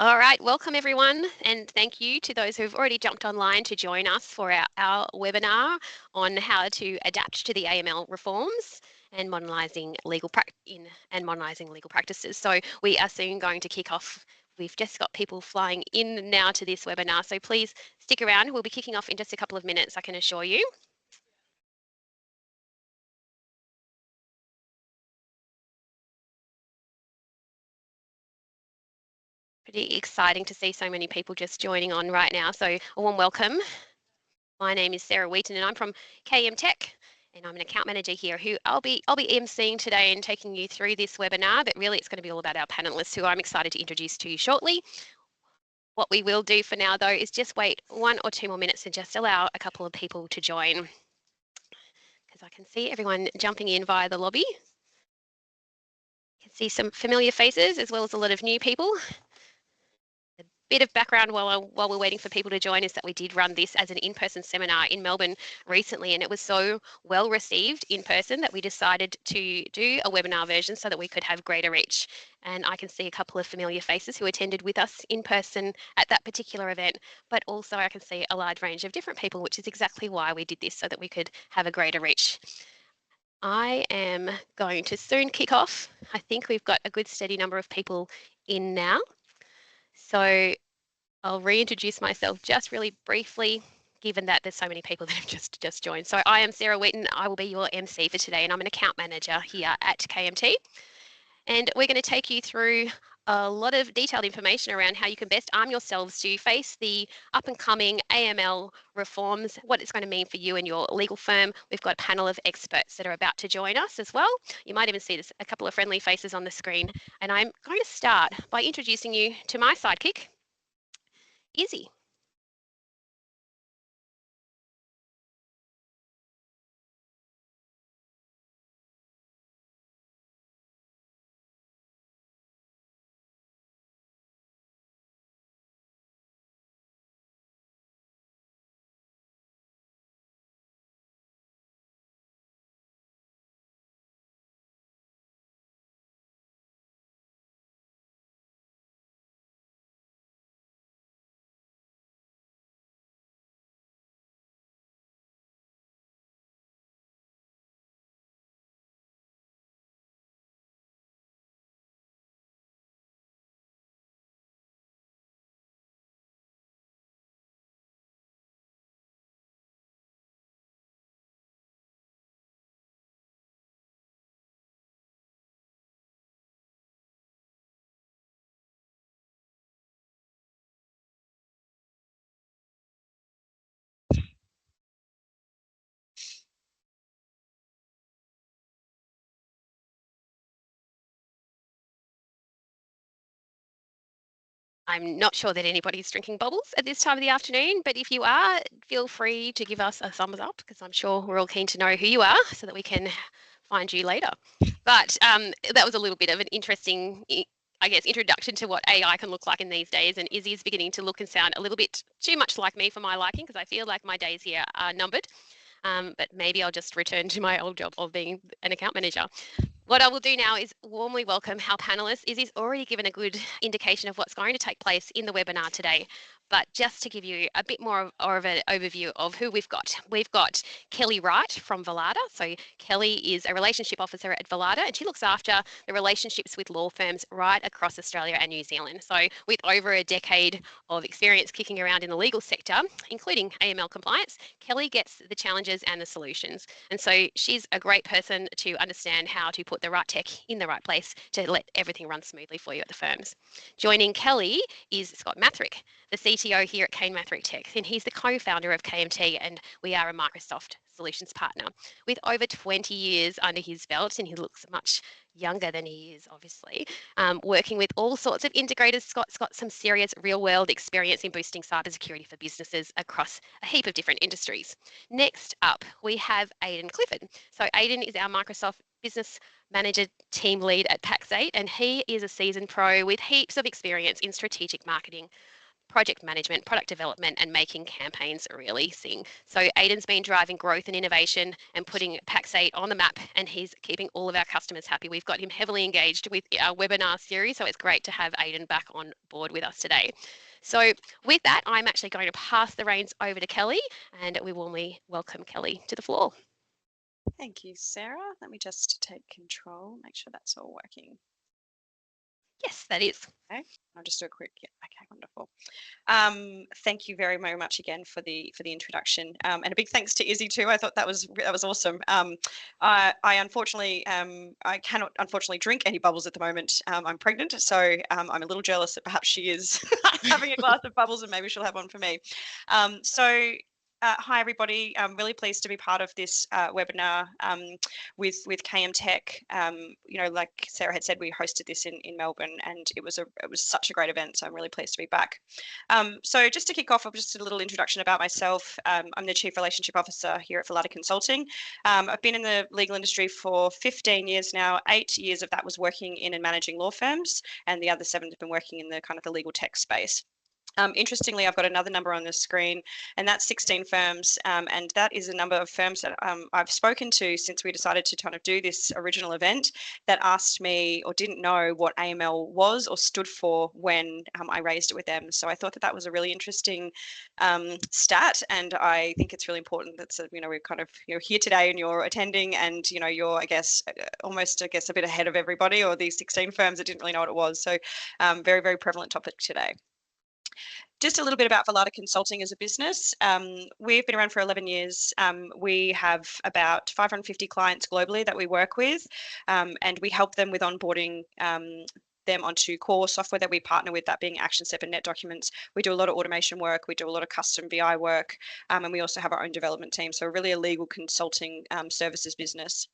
All right, welcome everyone, and thank you to those who've already jumped online to join us for our webinar on how to adapt to the AML reforms and modernising legal practices. So we are soon going to kick off. We've just got people flying in now to this webinar, so please stick around. We'll be kicking off in just a couple of minutes, I can assure you. Pretty exciting to see so many people just joining on right now. So a warm welcome. My name is Sarah Wheaton and I'm from KM Tech, and I'm an account manager here who I'll be emceeing today and taking you through this webinar, but really it's going to be all about our panelists who I'm excited to introduce to you shortly. What we will do for now though is just wait 1 or 2 more minutes and just allow a couple of people to join, because I can see everyone jumping in via the lobby. You can see some familiar faces as well as a lot of new people. A bit of background while we're waiting for people to join is that we did run this as an in-person seminar in Melbourne recently, and it was so well received in person that we decided to do a webinar version so that we could have greater reach. And I can see a couple of familiar faces who attended with us in person at that particular event, but also I can see a large range of different people, which is exactly why we did this, so that we could have a greater reach. I am going to soon kick off. I think we've got a good steady number of people in now. So I'll reintroduce myself just really briefly, given that there's so many people that have just joined. So I am Sarah Wheaton. I will be your MC for today, and I'm an account manager here at KMT. And we're going to take you through a lot of detailed information around how you can best arm yourselves to face the up and coming AML reforms, what it's going to mean for you and your legal firm. We've got a panel of experts that are about to join us as well. You might even see a couple of friendly faces on the screen. And I'm going to start by introducing you to my sidekick, Izzy. I'm not sure that anybody's drinking bubbles at this time of the afternoon, but if you are, feel free to give us a thumbs up, because I'm sure we're all keen to know who you are so that we can find you later. But that was a little bit of an interesting, I guess, introduction to what AI can look like in these days. And Izzy's beginning to look and sound a little bit too much like me for my liking, because I feel like my days here are numbered. But maybe I'll just return to my old job of being an account manager. What I will do now is warmly welcome our panelists. Izzy's already given a good indication of what's going to take place in the webinar today. But just to give you a bit more of an overview of who we've got Kelly Wright from Valada. So Kelly is a relationship officer at Valada, and she looks after the relationships with law firms right across Australia and New Zealand. So with over a decade of experience kicking around in the legal sector, including AML compliance, Kelly gets the challenges and the solutions. And so she's a great person to understand how to put the right tech in the right place to let everything run smoothly for you at the firms. Joining Kelly is Scott Mathrick, the CTO here at Kane Mathrick Tech, and he's the co-founder of KMT, and we are a Microsoft solutions partner with over 20 years under his belt, and he looks much younger than he is, obviously, working with all sorts of integrators. Scott's got some serious real-world experience in boosting cybersecurity for businesses across a heap of different industries. Next up, we have Aidan Clifford. So Aidan is our Microsoft Business Manager team lead at Pax8, and he is a seasoned pro with heaps of experience in strategic marketing, project management, product development, and making campaigns really sing. So Aidan's been driving growth and innovation and putting Pax8 on the map, and he's keeping all of our customers happy. We've got him heavily engaged with our webinar series, so it's great to have Aidan back on board with us today. So with that, I'm actually going to pass the reins over to Kelly, and we warmly welcome Kelly to the floor. Thank you, Sarah. Let me just take control, make sure that's all working. Yes, that is. Okay, I'll just do a quick, yeah, okay, wonderful. Thank you very, very much again for the introduction, and a big thanks to Izzy too. I thought that was awesome. I unfortunately I cannot unfortunately drink any bubbles at the moment. I'm pregnant, so I'm a little jealous that perhaps she is having a glass of bubbles, and maybe she'll have one for me. Hi everybody, I'm really pleased to be part of this webinar with KM Tech. You know, like Sarah had said, we hosted this in Melbourne, and it was such a great event, so I'm really pleased to be back. So just to kick off, just a little introduction about myself. I'm the Chief Relationship Officer here at Velata Consulting. I've been in the legal industry for 15 years now. 8 years of that was working in and managing law firms, and the other 7 have been working in the kind of the legal tech space. Interestingly, I've got another number on the screen, and that's 16 firms, and that is a number of firms that I've spoken to since we decided to kind of do this original event, that asked me or didn't know what AML was or stood for when I raised it with them. So I thought that was a really interesting stat, and I think it's really important that, you know, we're kind of, you know, here today and you're attending, and you know, you're, I guess, almost, I guess, a bit ahead of everybody, or these 16 firms that didn't really know what it was. So very, very prevalent topic today. Just a little bit about Velata Consulting as a business. We've been around for 11 years. We have about 550 clients globally that we work with, and we help them with onboarding them onto core software that we partner with, that being ActionStep and NetDocuments. We do a lot of automation work, we do a lot of custom VI work, and we also have our own development team. So really a legal consulting services business.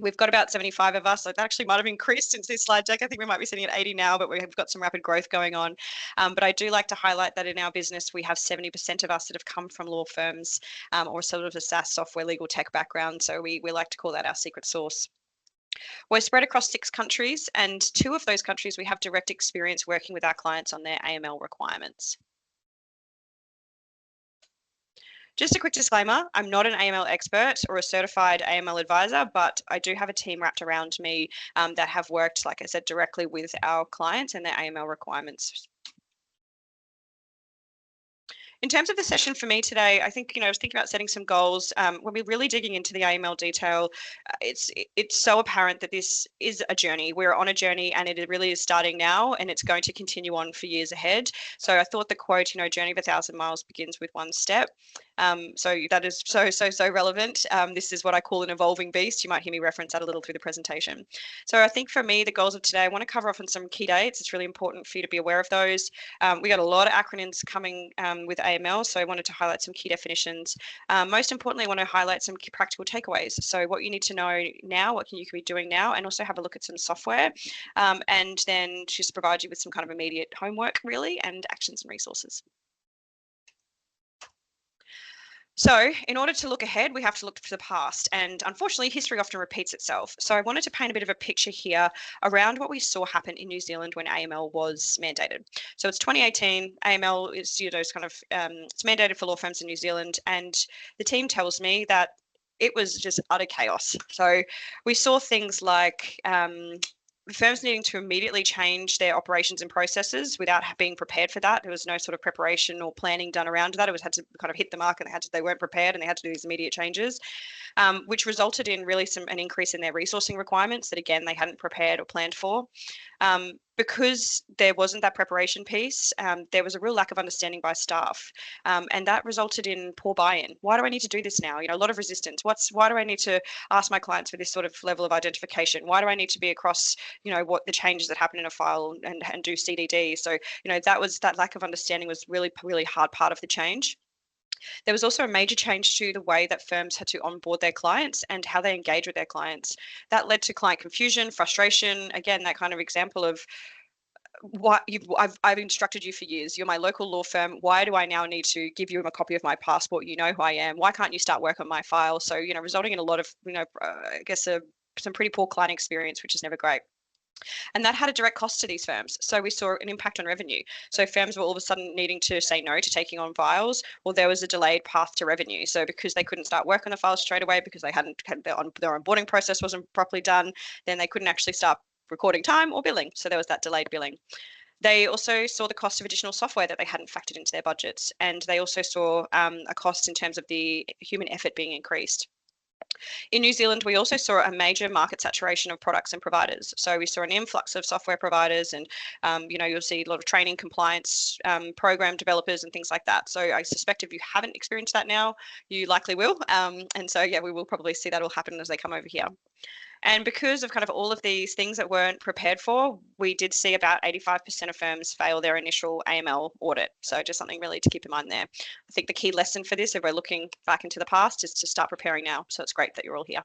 We've got about 75 of us. So that actually might have increased since this slide deck. I think we might be sitting at 80 now, but we've got some rapid growth going on. But I do like to highlight that in our business, we have 70% of us that have come from law firms or sort of a SaaS software legal tech background. So we like to call that our secret sauce. We're spread across 6 countries, and 2 of those countries we have direct experience working with our clients on their AML requirements. Just a quick disclaimer, I'm not an AML expert or a certified AML advisor, but I do have a team wrapped around me that have worked, like I said, directly with our clients and their AML requirements. In terms of the session for me today, I think, you know, I was thinking about setting some goals. When we're really digging into the AML detail, it's so apparent that this is a journey. We're on a journey, and it really is starting now, and it's going to continue on for years ahead. So I thought the quote, you know, journey of 1,000 miles begins with 1 step. So that is so relevant. This is what I call an evolving beast. You might hear me reference that a little through the presentation. So I think for me, the goals of today, I want to cover off on some key dates. It's really important for you to be aware of those. We got a lot of acronyms coming with AML, so I wanted to highlight some key definitions. Most importantly, I want to highlight some key practical takeaways. So what you need to know now, what you can be doing now, and also have a look at some software, and then just provide you with some kind of immediate homework, really, and actions and resources. So in order to look ahead, we have to look to the past, and unfortunately, history often repeats itself. So I wanted to paint a bit of a picture here around what we saw happen in New Zealand when AML was mandated. So it's 2018, AML is, you know, it's kind of, it's mandated for law firms in New Zealand, and the team tells me that it was just utter chaos. So we saw things like firms needing to immediately change their operations and processes without being prepared for that. There was no sort of preparation or planning done around that. It was had to kind of hit the mark, and they weren't prepared, and they had to do these immediate changes, which resulted in really an increase in their resourcing requirements that, again, they hadn't prepared or planned for. Because there wasn't that preparation piece, there was a real lack of understanding by staff, and that resulted in poor buy-in. Why do I need to do this now? You know, a lot of resistance. Why do I need to ask my clients for this sort of level of identification? Why do I need to be across, you know, what the changes that happen in a file and do CDD? So, you know, that lack of understanding was really hard part of the change. There was also a major change to the way that firms had to onboard their clients and how they engage with their clients. That led to client confusion, frustration. Again, that kind of example of I've instructed you for years. You're my local law firm. Why do I now need to give you a copy of my passport? You know who I am. Why can't you start work on my file? So, you know, resulting in a lot of, you know, I guess some pretty poor client experience, which is never great. And that had a direct cost to these firms. So we saw an impact on revenue. So firms were all of a sudden needing to say no to taking on files, or there was a delayed path to revenue. So because they couldn't start work on the files straight away because they hadn't had their onboarding process wasn't properly done, then they couldn't actually start recording time or billing. So there was that delayed billing. They also saw the cost of additional software that they hadn't factored into their budgets. And they also saw a cost in terms of the human effort being increased. In New Zealand, we also saw a major market saturation of products and providers. So we saw an influx of software providers, and you'll see a lot of training, compliance, program developers, and things like that. So I suspect if you haven't experienced that now, you likely will. And so yeah, we will probably see that all happen as they come over here. And because of kind of all of these things that weren't prepared for, we did see about 85% of firms fail their initial AML audit. So just something really to keep in mind there. I think the key lesson for this, if we're looking back into the past, is to start preparing now. So it's great that you're all here.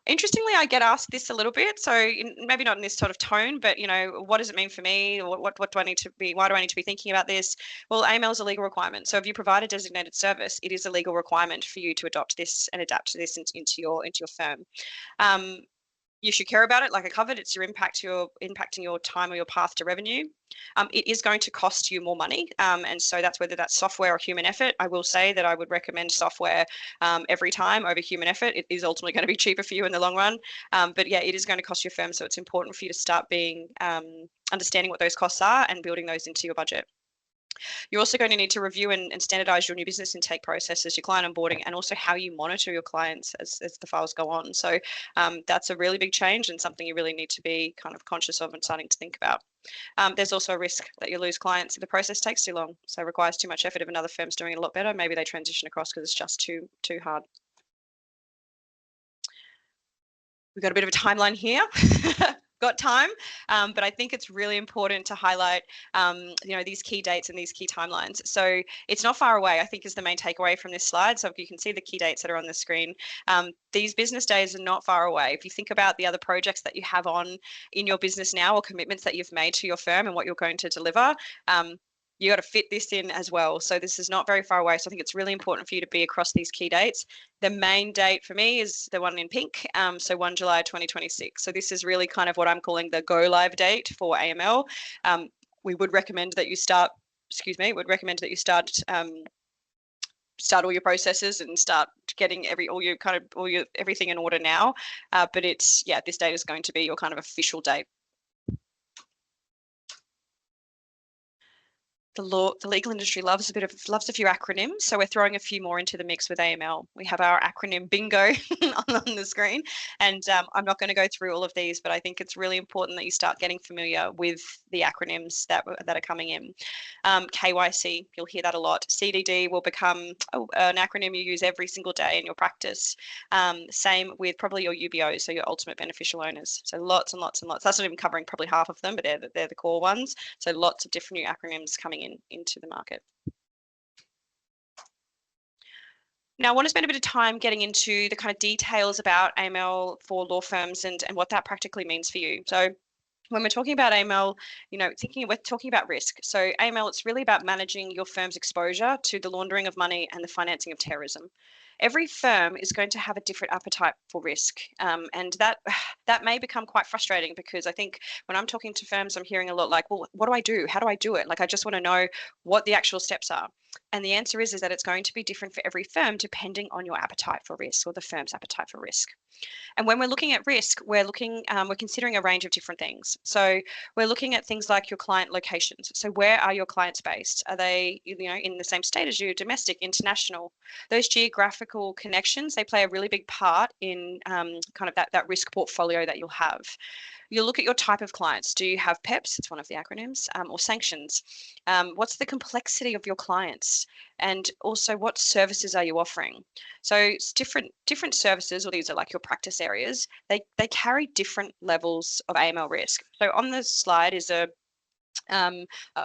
Interestingly, I get asked this a little bit, so maybe not in this sort of tone, but what does it mean for me? What do I need to be? Why do I need to be thinking about this? Well, AML is a legal requirement. So if you provide a designated service, it is a legal requirement for you to adopt this and adapt to this into your firm. You should care about it, like I covered. It's impacting your time or your path to revenue. It is going to cost you more money, and so that's whether that's software or human effort. I will say that I would recommend software every time over human effort. It is ultimately going to be cheaper for you in the long run, but yeah, it is going to cost your firm. So it's important for you to start being understanding what those costs are and building those into your budget. You're also going to need to review and standardize your new business intake processes, your client onboarding, and also how you monitor your clients as the files go on. So that's a really big change and something you really need to be kind of conscious of and starting to think about. There's also a risk that you lose clients if the process takes too long. So it requires too much effort. If another firm's doing it a lot better, maybe they transition across because it's just too hard. We've got a bit of a timeline here. Got time, but I think it's really important to highlight, these key dates and these key timelines. So it's not far away, I think, is the main takeaway from this slide. So if you can see the key dates that are on the screen, these business days are not far away. If you think about the other projects that you have on in your business now or commitments that you've made to your firm and what you're going to deliver, you got to fit this in as well. So this is not very far away. So I think it's really important for you to be across these key dates. The main date for me is the one in pink, so 1 July 2026. So this is really kind of what I'm calling the go live date for AML. We would recommend that you start, start all your processes and start getting everything in order now. But this date is going to be your kind of official date. The legal industry loves a few acronyms, so we're throwing a few more into the mix with AML. We have our acronym bingo on the screen, and I'm not going to go through all of these, but I think it's really important that you start getting familiar with the acronyms that are coming in. KYC, you'll hear that a lot. CDD will become an acronym you use every single day in your practice. Same with probably your UBOs, so your ultimate beneficial owners. So lots and lots and lots. That's not even covering probably half of them, but they're the core ones. So lots of different new acronyms coming into the market. Now, I want to spend a bit of time getting into the kind of details about AML for law firms and what that practically means for you. So when we're talking about AML, we're talking about risk. So AML, it's really about managing your firm's exposure to the laundering of money and the financing of terrorism. Every firm is going to have a different appetite for risk, and that may become quite frustrating because I think when I'm talking to firms, I'm hearing a lot like, well, what do I do? How do I do it? Like, I just want to know what the actual steps are. And the answer is that it's going to be different for every firm depending on your appetite for risk or the firm's appetite for risk. And when we're looking at risk, we're considering a range of different things. So we're looking at things like your client locations. So where are your clients based? Are they, in the same state as you, domestic, international? Those geographical connections, they play a really big part in kind of that risk portfolio that you'll have. You'll look at your type of clients. Do you have PEPs? It's one of the acronyms, or sanctions. What's the complexity of your clients? And also, what services are you offering? So it's different services, or these are like your practice areas, they carry different levels of AML risk. So on the slide is a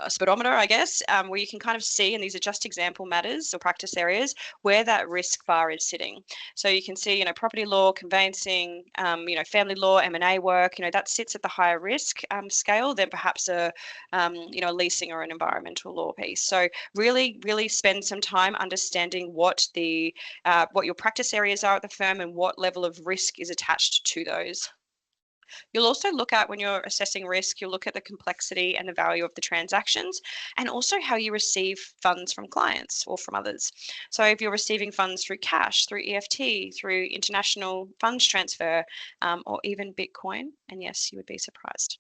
speedometer, I guess, where you can kind of see, and these are just example matters or practice areas, where that risk bar is sitting. So you can see, property law, conveyancing, family law, M&A work, that sits at the higher risk scale than perhaps a leasing or an environmental law piece. So really, really spend some time understanding what your practice areas are at the firm and what level of risk is attached to those. You'll also look at, when you're assessing risk, you'll look at the complexity and the value of the transactions, and also how you receive funds from clients or from others. So if you're receiving funds through cash, through EFT, through international funds transfer, or even Bitcoin, and yes, you would be surprised.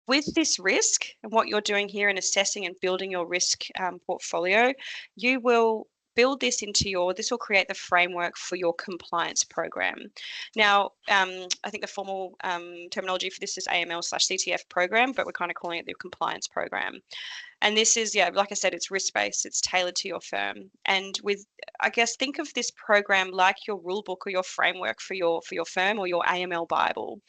With this risk and what you're doing here in assessing and building your risk portfolio, you will build this into this will create the framework for your compliance program. Now, I think the formal terminology for this is AML/CTF program, but we're kind of calling it the compliance program. And this is, yeah, like I said, it's risk-based, it's tailored to your firm. And I guess, think of this program like your rule book or your framework for your firm, or your AML Bible.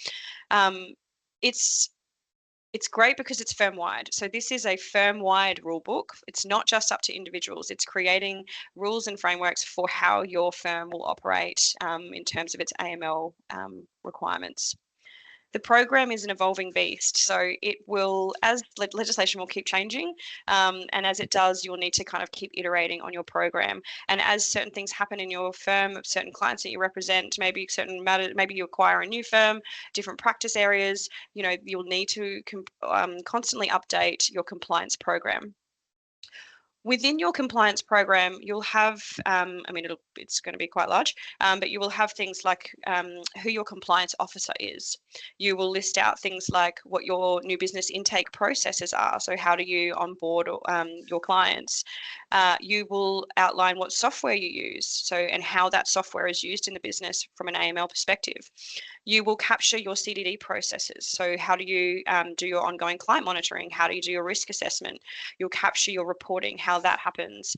It's great because it's firm-wide. So this is a firm-wide rule book. It's not just up to individuals. It's creating rules and frameworks for how your firm will operate in terms of its AML requirements. The program is an evolving beast, so it will, as legislation will keep changing, and as it does, you'll need to kind of keep iterating on your program. And as certain things happen in your firm, certain clients that you represent, maybe certain matters, maybe you acquire a new firm, different practice areas, you'll need to constantly update your compliance program. Within your compliance program, you'll have, it's going to be quite large, but you will have things like who your compliance officer is. You will list out things like what your new business intake processes are. So how do you onboard your clients? You will outline what software you use, and how that software is used in the business from an AML perspective. You will capture your CDD processes. So how do you do your ongoing client monitoring? How do you do your risk assessment? You'll capture your reporting, how that happens,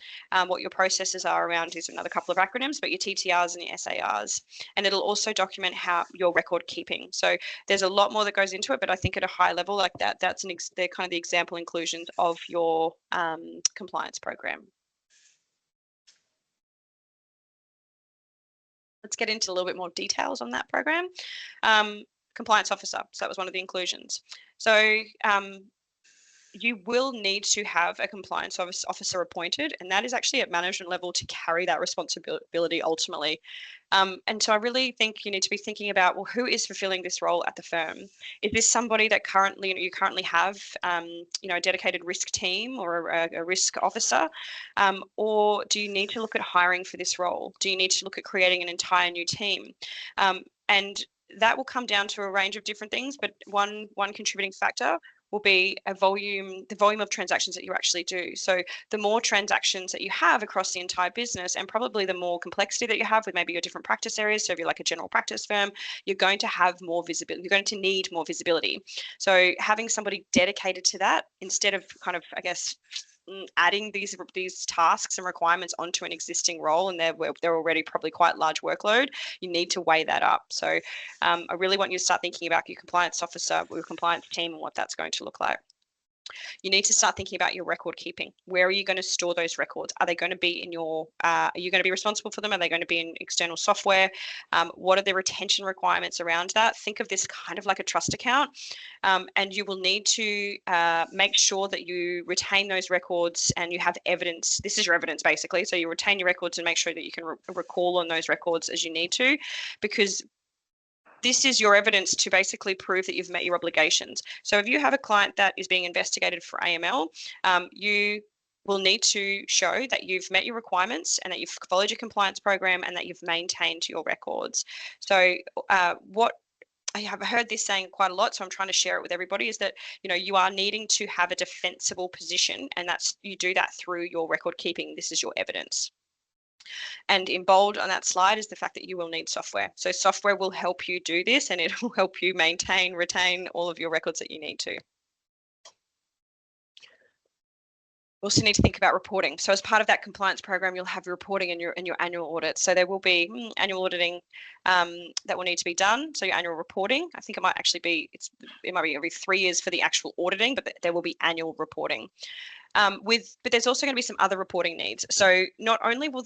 what your processes are around, these are another couple of acronyms, but your TTRs and your SARs. And it'll also document how your record keeping. So there's a lot more that goes into it, but I think at a high level like that, they're kind of the example inclusions of your compliance program. Let's get into a little bit more details on that program. Compliance officer, so that was one of the inclusions. So you will need to have a compliance officer appointed, and that is actually at management level to carry that responsibility ultimately. And so I really think you need to be thinking about, well, who is fulfilling this role at the firm? Is this somebody that you currently have, a dedicated risk team or a risk officer? Or do you need to look at hiring for this role? Do you need to look at creating an entire new team? And that will come down to a range of different things, but one contributing factor will be the volume of transactions that you actually do. So the more transactions that you have across the entire business, and probably the more complexity that you have with maybe your different practice areas. So if you're like a general practice firm, you're going to have more visibility. You're going to need more visibility. So having somebody dedicated to that, instead of kind of, I guess, adding these tasks and requirements onto an existing role, and they're already probably quite large workload, you need to weigh that up. So I really want you to start thinking about your compliance officer, your compliance team, and what that's going to look like. You need to start thinking about your record keeping. Where are you going to store those records? Are they going to be in your, are you going to be responsible for them? Are they going to be in external software? What are the retention requirements around that? Think of this kind of like a trust account. And you will need to make sure that you retain those records and you have evidence. This is your evidence basically. So you retain your records and make sure that you can recall on those records as you need to, because this is your evidence to basically prove that you've met your obligations. So if you have a client that is being investigated for AML, you will need to show that you've met your requirements and that you've followed your compliance program and that you've maintained your records. So what I have heard this saying quite a lot, so I'm trying to share it with everybody, is that, you are needing to have a defensible position, and you do that through your record keeping. This is your evidence. And in bold on that slide is the fact that you will need software. So software will help you do this, and it will help you maintain, retain all of your records that you need to. We also need to think about reporting. So as part of that compliance program, you'll have your reporting in your annual audit. So there will be annual auditing that will need to be done. So your annual reporting, I think it might actually be, it might be every 3 years for the actual auditing, but there will be annual reporting. But there's also going to be some other reporting needs. So not only will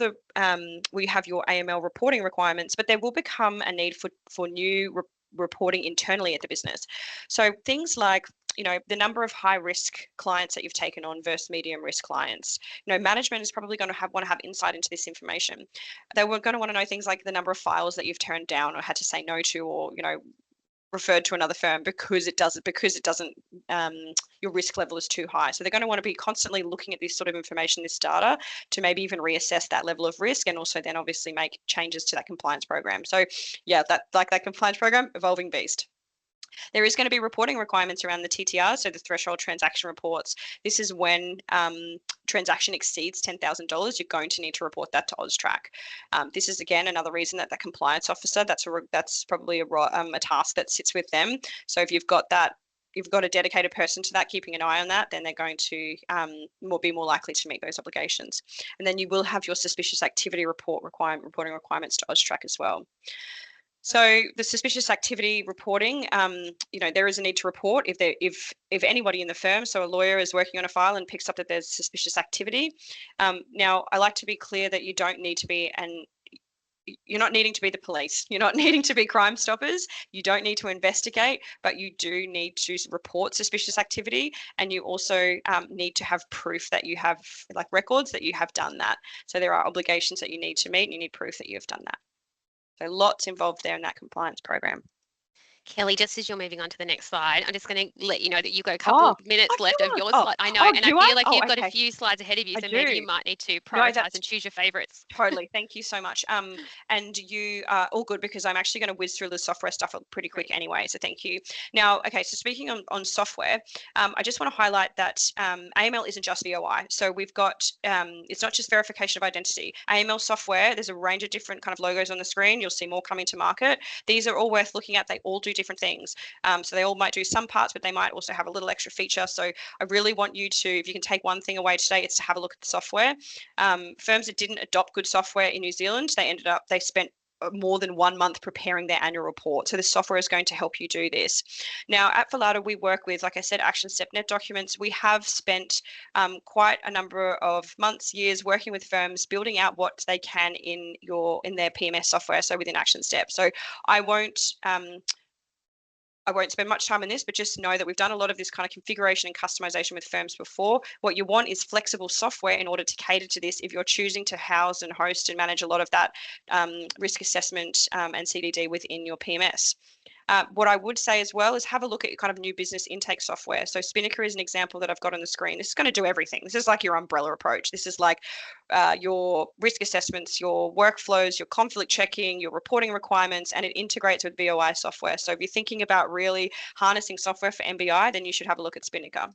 we have your AML reporting requirements, but there will become a need for new reporting internally at the business. So things like the number of high risk clients that you've taken on versus medium risk clients. Management is probably going to want to have insight into this information. They were going to want to know things like the number of files that you've turned down or had to say no to, or referred to another firm because it doesn't your risk level is too high. So they're going to want to be constantly looking at this sort of information, this data, to maybe even reassess that level of risk, and also then obviously make changes to that compliance program. So yeah, that compliance program, evolving beast. There is going to be reporting requirements around the TTR, so the threshold transaction reports. This is when transaction exceeds $10,000, you're going to need to report that to AUSTRAC. This is, again, another reason that the compliance officer, that's probably a task that sits with them. So if you've got a dedicated person to that, keeping an eye on that, then they're going to be more likely to meet those obligations. And then you will have your suspicious activity reporting requirements to AUSTRAC as well. So the suspicious activity reporting, there is a need to report if anybody in the firm, so a lawyer is working on a file and picks up that there's suspicious activity. Now, I like to be clear that you don't need to be you're not needing to be the police. You're not needing to be Crime Stoppers. You don't need to investigate, but you do need to report suspicious activity. And you also need to have proof that you have, like records that you have done that. So there are obligations that you need to meet, and you need proof that you have done that. So lots involved there in that compliance program. Kelly, just as you're moving on to the next slide, I'm just going to let you know that you've got a couple of minutes left of your slide. I know, and I feel like you've got a few slides ahead of you, so maybe you might need to prioritize and choose your favorites. Totally. Thank you so much. And you are all good, because I'm actually going to whiz through the software stuff pretty quick anyway, so thank you. Now, okay, so speaking on software, I just want to highlight that AML isn't just VOI. So we've got, it's not just verification of identity. AML software, there's a range of different kind of logos on the screen. You'll see more coming to market. These are all worth looking at. They all do different things. So they all might do some parts, but they might also have a little extra feature. So I really want you to, if you can take one thing away today, it's to have a look at the software. Firms that didn't adopt good software in New Zealand, they spent more than 1 month preparing their annual report. So the software is going to help you do this. Now at Volata, we work with, like I said, Action Step Net documents. We have spent quite a number of months, years working with firms, building out what they can in their PMS software, so within Action Step. So I won't spend much time on this, but just know that we've done a lot of this kind of configuration and customization with firms before. What you want is flexible software in order to cater to this if you're choosing to house and host and manage a lot of that risk assessment and CDD within your PMS. What I would say as well is have a look at your kind of new business intake software. So Spinnaker is an example that I've got on the screen. This is going to do everything. This is like your umbrella approach. This is like your risk assessments, your workflows, your conflict checking, your reporting requirements, and it integrates with VOI software. So if you're thinking about really harnessing software for MBI, then you should have a look at Spinnaker.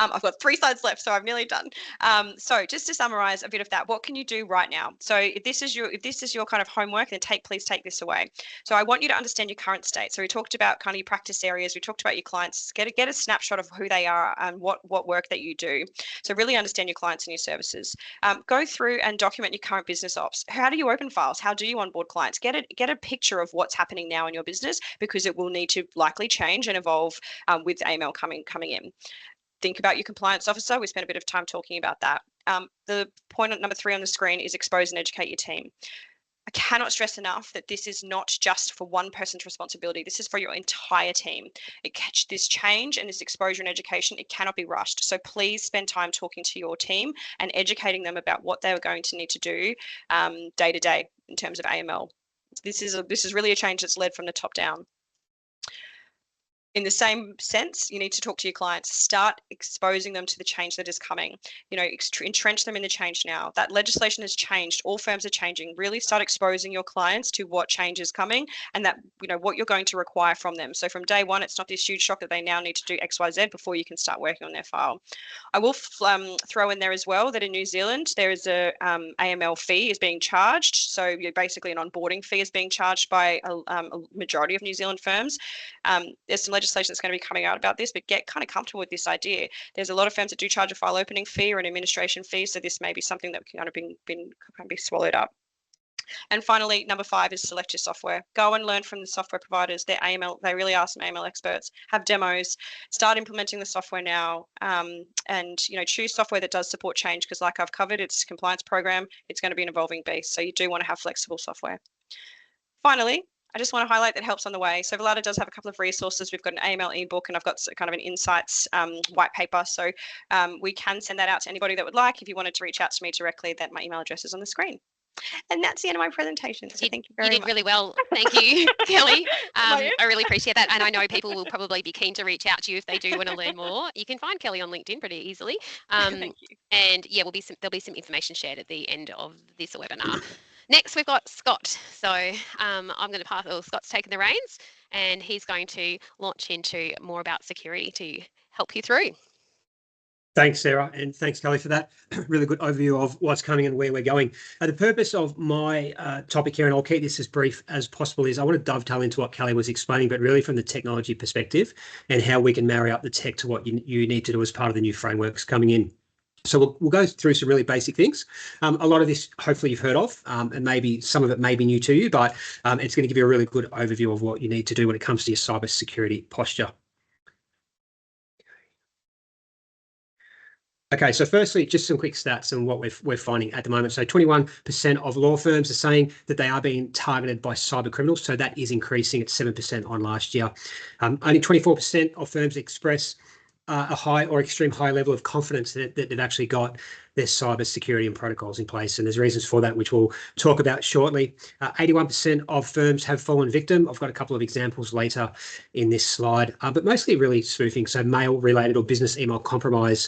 I've got 3 slides left, so I'm nearly done. So just to summarize a bit of that, what can you do right now? So if this is your kind of homework, then please take this away. So I want you to understand your current state. So we talked about kind of your practice areas. We talked about your clients. Get a snapshot of who they are and what work that you do. So really understand your clients and your services. Go through and document your current business ops. How do you open files? How do you onboard clients? Get a picture of what's happening now in your business, because it will need to likely change and evolve with AML coming in. Think about your compliance officer. We spent a bit of time talking about that. The point number 3 on the screen is expose and educate your team. I cannot stress enough that this is not just for one person's responsibility. This is for your entire team. This change and this exposure and education, it cannot be rushed. So please spend time talking to your team and educating them about what they're going to need to do day to day in terms of AML. This is really a change that's led from the top down. In the same sense, you need to talk to your clients, start exposing them to the change that is coming, entrench them in the change now. That legislation has changed. All firms are changing. Really start exposing your clients to what change is coming and that, what you're going to require from them. So from day one, it's not this huge shock that they now need to do X, Y, Z before you can start working on their file. I will throw in there as well that in New Zealand, there is a AML fee is being charged. So basically an onboarding fee is being charged by a majority of New Zealand firms. There's some legislation that's going to be coming out about this, but get kind of comfortable with this idea. There's a lot of firms that do charge a file opening fee or an administration fee, so this may be something that can kind of be swallowed up. And finally, number 5 is select your software. Go and learn from the software providers. They really are some AML experts. Have demos. Start implementing the software now, and choose software that does support change, because like I've covered, it's a compliance program. It's going to be an evolving beast, so you do want to have flexible software. Finally, I just want to highlight that help's on the way. So Velada does have a couple of resources. We've got an AML ebook, and I've got kind of an insights white paper. So we can send that out to anybody that would like. If you wanted to reach out to me directly, then my email address is on the screen. And that's the end of my presentation. So thank you very much. You did really well. Thank you, Kelly. I really appreciate that. And I know people will probably be keen to reach out to you if they do want to learn more. You can find Kelly on LinkedIn pretty easily. Thank you. And yeah, there'll be some information shared at the end of this webinar. Next, we've got Scott. So I'm going to pass, Scott's taken the reins and he's going to launch into more about security to help you through. Thanks, Sarah, and thanks, Kelly, for that really good overview of what's coming and where we're going. The purpose of my topic here, and I'll keep this as brief as possible, is I want to dovetail into what Kelly was explaining, but really from the technology perspective and how we can marry up the tech to what you need to do as part of the new frameworks coming in. So we'll go through some really basic things. A lot of this, hopefully, you've heard of, and maybe some of it may be new to you, but it's going to give you a really good overview of what you need to do when it comes to your cybersecurity posture. Okay, so firstly, just some quick stats and what we're finding at the moment. So 21% of law firms are saying that they are being targeted by cyber criminals. So that is increasing at 7% on last year. Only 24% of firms express a high or extreme high level of confidence that they've actually got their cyber security and protocols in place. And there's reasons for that, which we'll talk about shortly. 81% of firms have fallen victim. I've got a couple of examples later in this slide, but mostly really spoofing. So mail-related or business email compromise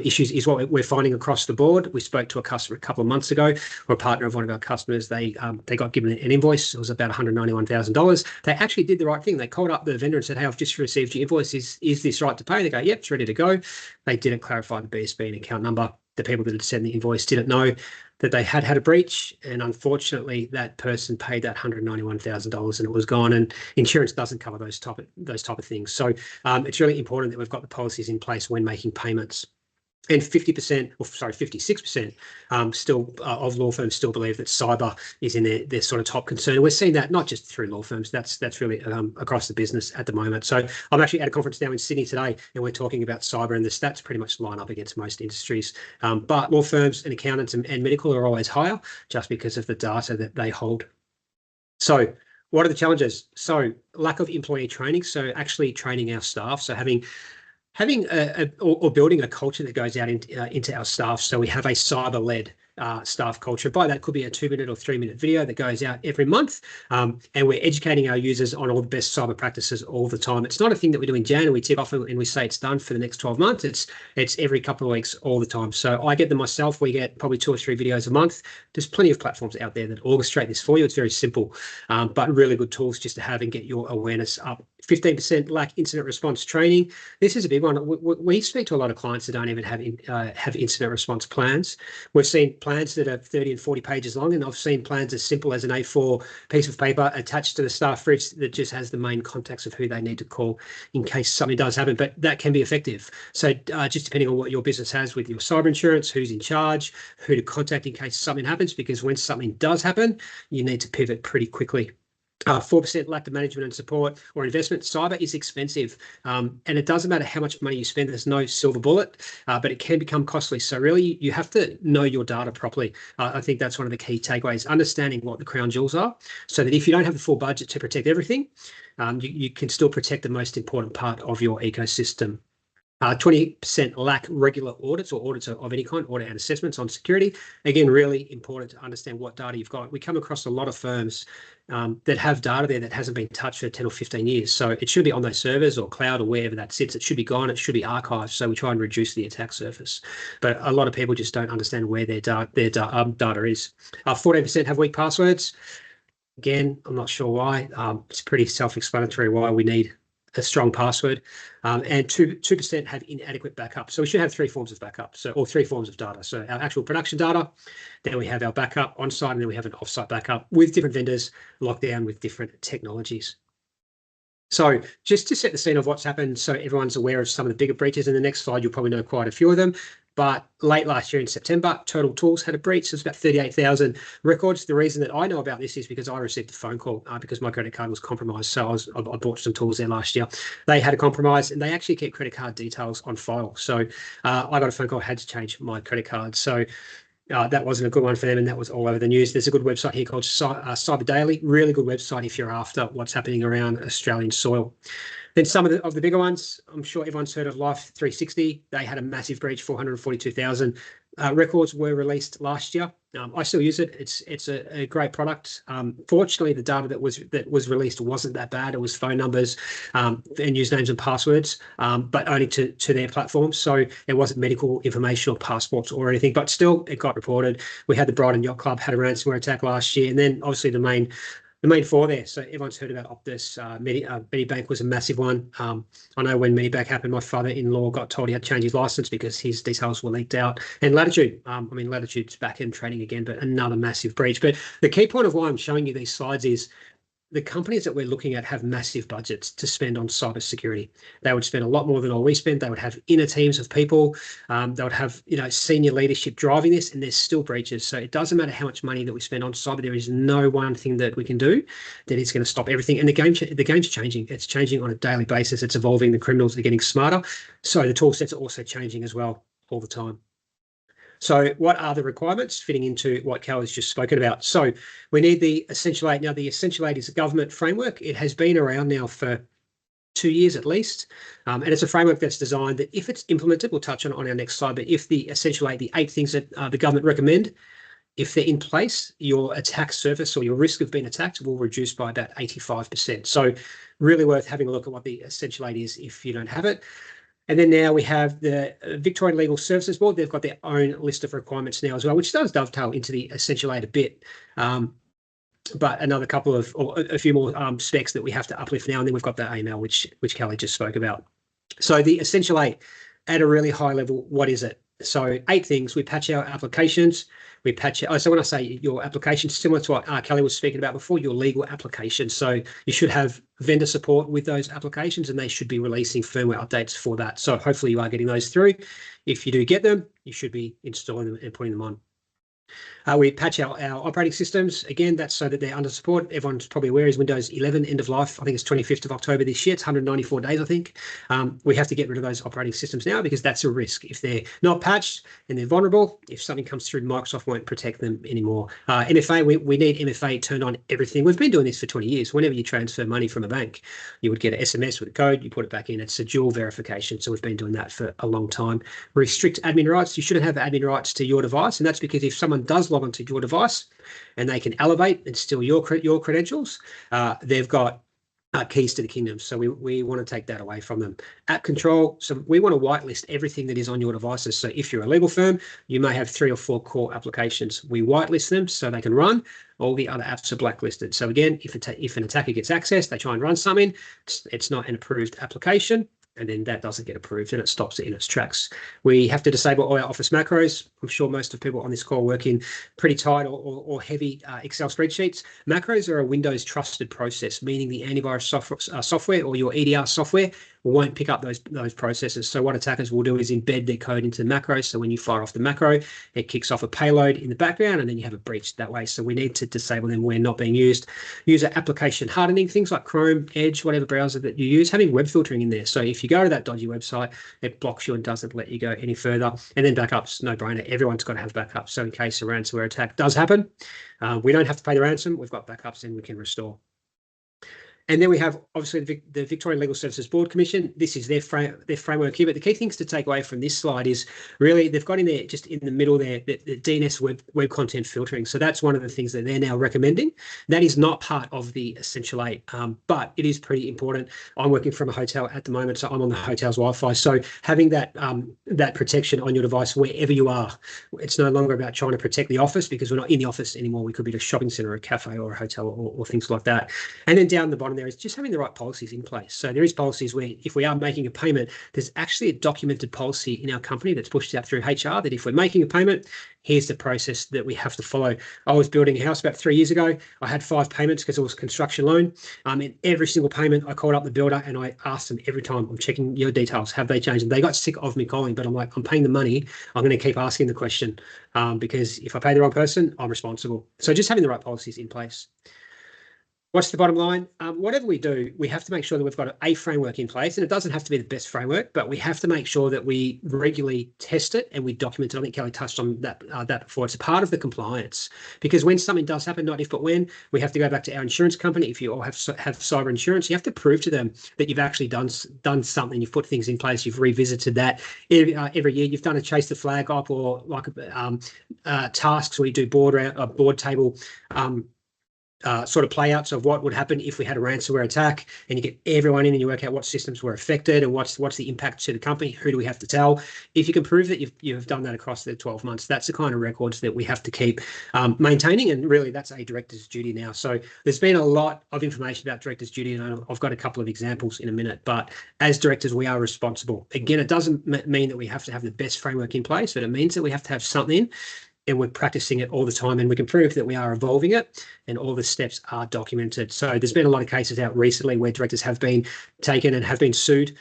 issues is what we're finding across the board. We spoke to a customer a couple of months ago, or a partner of one of our customers. They got given an invoice. It was about $191,000. They actually did the right thing. They called up the vendor and said, "Hey, I've just received your invoice. Is this right to pay?" They go, "Yep, it's ready to go." They didn't clarify the BSB and account number. The people that had sent the invoice didn't know that they had a breach, and unfortunately, that person paid that $191,000 and it was gone. And insurance doesn't cover those type of things. So it's really important that we've got the policies in place when making payments. And 56% still of law firms still believe that cyber is in their sort of top concern. And we're seeing that not just through law firms, that's really across the business at the moment. So I'm actually at a conference now in Sydney today, and we're talking about cyber, and the stats pretty much line up against most industries. But law firms and accountants and medical are always higher just because of the data that they hold. So what are the challenges? So lack of employee training. So actually training our staff. So having or building a culture that goes out into our staff. So we have a cyber-led staff culture. By that could be a 2-minute or 3-minute video that goes out every month, and we're educating our users on all the best cyber practices all the time. It's not a thing that we do in Jan and we tick off and we say it's done for the next 12 months. It's every couple of weeks all the time. So I get them myself. We get probably 2 or 3 videos a month. There's plenty of platforms out there that orchestrate this for you. It's very simple, but really good tools just to have and get your awareness up. 15% lack incident response training. This is a big one. We speak to a lot of clients that don't even have incident response plans. We've seen plans that are 30 and 40 pages long, and I've seen plans as simple as an A4 piece of paper attached to the staff fridge that just has the main contacts of who they need to call in case something does happen, but that can be effective. So just depending on what your business has with your cyber insurance, who's in charge, who to contact in case something happens, because when something does happen, you need to pivot pretty quickly. 4% lack of management and support or investment. Cyber is expensive, and it doesn't matter how much money you spend. There's no silver bullet, but it can become costly. So really, you have to know your data properly. I think that's one of the key takeaways, understanding what the crown jewels are, so that if you don't have the full budget to protect everything, you can still protect the most important part of your ecosystem. 20% lack regular audits or audits of any kind, audit and assessments on security. Again, really important to understand what data you've got. We come across a lot of firms that have data there that hasn't been touched for 10 or 15 years. So it should be on those servers or cloud or wherever that sits. It should be gone. It should be archived. So we try and reduce the attack surface. But a lot of people just don't understand where their data is. 14% have weak passwords. Again, I'm not sure why. It's pretty self-explanatory why we need a strong password, and 2% have inadequate backup. So we should have 3 forms of backup, or 3 forms of data. So our actual production data, then we have our backup on site, and then we have an off-site backup with different vendors, locked down with different technologies. So just to set the scene of what's happened, so everyone's aware of some of the bigger breaches. In the next slide, you'll probably know quite a few of them. But late last year in September, Total Tools had a breach. It was about 38,000 records. The reason that I know about this is because I received a phone call because my credit card was compromised. So I bought some tools there last year. They had a compromise, and they actually keep credit card details on file. So I got a phone call, had to change my credit card. So that wasn't a good one for them, and that was all over the news. There's a good website here called Cyber Daily, really good website if you're after what's happening around Australian soil. Then some of the bigger ones, I'm sure everyone's heard of Life 360. They had a massive breach, 442,000 records were released last year. I still use it. It's a great product. Fortunately, the data that was released wasn't that bad. It was phone numbers and usernames and passwords, but only to their platform. So it wasn't medical information or passports or anything. But still, it got reported. We had the Brighton Yacht Club had a ransomware attack last year, and then obviously the main four there. So everyone's heard about Optus. Medibank was a massive one. I know when Medibank happened, my father-in-law got told he had to change his license because his details were leaked out. And Latitude, Latitude's back in trading again, but another massive breach. But the key point of why I'm showing you these slides is the companies that we're looking at have massive budgets to spend on cybersecurity. They would spend a lot more than all we spend. They would have inner teams of people. They would have senior leadership driving this, and there's still breaches. So it doesn't matter how much money that we spend on cyber. There is no one thing that we can do that is going to stop everything. And the game's changing. It's changing on a daily basis. It's evolving. The criminals are getting smarter. So the tool sets are also changing as well all the time. So what are the requirements fitting into what Cal has just spoken about? So we need the Essential 8. Now, the Essential 8 is a government framework. It has been around now for 2 years at least. And it's a framework that's designed that if it's implemented, we'll touch on our next slide, but if the Essential 8, the 8 things that the government recommend, if they're in place, your attack surface or your risk of being attacked will reduce by about 85%. So really worth having a look at what the Essential 8 is if you don't have it. And then now we have the Victorian Legal Services Board. They've got their own list of requirements now as well, which does dovetail into the Essential 8 a bit. But another couple of, or a few more specs that we have to uplift now. And then we've got the AML, which Kelly just spoke about. So the Essential 8, at a really high level, what is it? So 8 things. We patch our applications. We patch it. So when I say your application, similar to what Kelly was speaking about before, your legal application. So you should have vendor support with those applications, and they should be releasing firmware updates for that. So hopefully you are getting those through. If you do get them, you should be installing them and putting them on. We patch our operating systems. Again, that's so that they're under support. Everyone's probably aware is Windows 11 end of life. I think it's 25th of October this year. It's 194 days, I think. We have to get rid of those operating systems now because that's a risk. If they're not patched and they're vulnerable, if something comes through, Microsoft won't protect them anymore. MFA, we need MFA turned on everything. We've been doing this for 20 years. Whenever you transfer money from a bank, you would get an SMS with a code, you put it back in. It's a dual verification. So we've been doing that for a long time. Restrict admin rights. You shouldn't have admin rights to your device. And that's because if someone does log onto your device and they can elevate and steal your credentials, they've got keys to the kingdom. So we want to take that away from them. App control. So we want to whitelist everything that is on your devices. So if you're a legal firm, you may have 3 or 4 core applications. We whitelist them so they can run. All the other apps are blacklisted. So again, if an attacker gets access, they try and run something, it's not an approved application. And then that doesn't get approved and it stops it in its tracks. We have to disable all our Office macros. I'm sure most of people on this call work in pretty tight or heavy Excel spreadsheets. Macros are a Windows trusted process, meaning the antivirus software or your EDR software won't pick up those processes. So what attackers will do is embed their code into the macro. So when you fire off the macro, it kicks off a payload in the background and then you have a breach that way. So we need to disable them when not being used. User application hardening, things like Chrome, Edge, whatever browser that you use, having web filtering in there. So if you go to that dodgy website, it blocks you and doesn't let you go any further. And then backups, no brainer. Everyone's got to have backups. So in case a ransomware attack does happen, we don't have to pay the ransom. We've got backups and we can restore. And then we have obviously the Victorian Legal Services Board Commission. This is their framework here. But the key things to take away from this slide is really they've got in there just in the middle there the DNS web content filtering. So that's one of the things that they're now recommending. That is not part of the Essential 8, but it is pretty important. I'm working from a hotel at the moment, so I'm on the hotel's Wi-Fi. So having that that protection on your device wherever you are, it's no longer about trying to protect the office because we're not in the office anymore. We could be at a shopping centre, a cafe, or a hotel, or things like that. And then down the bottom there is just having the right policies in place. So there is policies where if we are making a payment, there's actually a documented policy in our company that's pushed out through HR that if we're making a payment, here's the process that we have to follow. I was building a house about 3 years ago. I had 5 payments because it was a construction loan. In every single payment, I called up the builder and I asked them every time, I'm checking your details. Have they changed? And they got sick of me calling, but I'm like, I'm paying the money. I'm going to keep asking the question because if I pay the wrong person, I'm responsible. So just having the right policies in place. What's the bottom line? Whatever we do, we have to make sure that we've got a framework in place, and it doesn't have to be the best framework, but we have to make sure that we regularly test it and we document it. I think Kelly touched on that before. It's a part of the compliance, because when something does happen, not if but when, we have to go back to our insurance company. If you all have cyber insurance, you have to prove to them that you've actually done something. You've put things in place. You've revisited that every year. You've done a chase the flag up, or like tasks where you do board table. Sort of playouts of what would happen if we had a ransomware attack, and you get everyone in and you work out what systems were affected and what's the impact to the company, who do we have to tell. If you can prove that you've done that across the 12 months, that's the kind of records that we have to keep maintaining, and really that's a director's duty now. So there's been a lot of information about director's duty, and I've got a couple of examples in a minute, but as directors we are responsible. Again, it doesn't mean that we have to have the best framework in place, but it means that we have to have something, and we're practicing it all the time, and we can prove that we are evolving it, and all the steps are documented. So there's been a lot of cases out recently where directors have been taken and have been sued,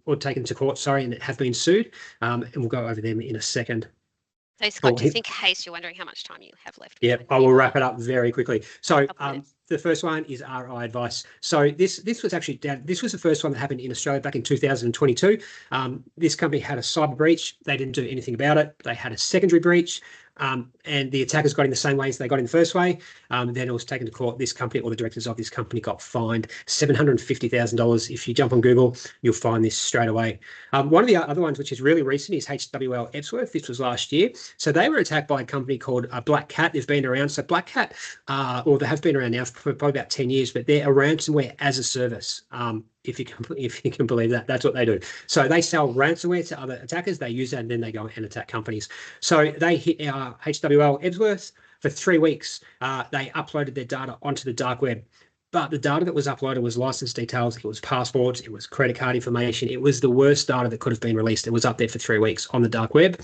or taken to court, sorry, and have been sued, and we'll go over them in a second. So Scott, just in case you're wondering how much time you have left. Yeah, I will wrap it up very quickly. So the first one is RI advice. So this was actually this was the first one that happened in Australia back in 2022. This company had a cyber breach. They didn't do anything about it. They had a secondary breach. And the attackers got in the same ways they got in the first way. Then it was taken to court. This company, or the directors of this company, got fined $750,000. If you jump on Google, you'll find this straight away. One of the other ones, which is really recent, is HWL Epsworth. This was last year. So they were attacked by a company called Black Cat. They've been around. So Black Cat, or they have been around now for probably about 10 years, but they're a ransomware as a service. If you can believe that, that's what they do. So they sell ransomware to other attackers. They use that, and then they go and attack companies. So they hit our HWL Epsworth for 3 weeks. They uploaded their data onto the dark web. But the data that was uploaded was license details, it was passports, it was credit card information. It was the worst data that could have been released. It was up there for 3 weeks on the dark web.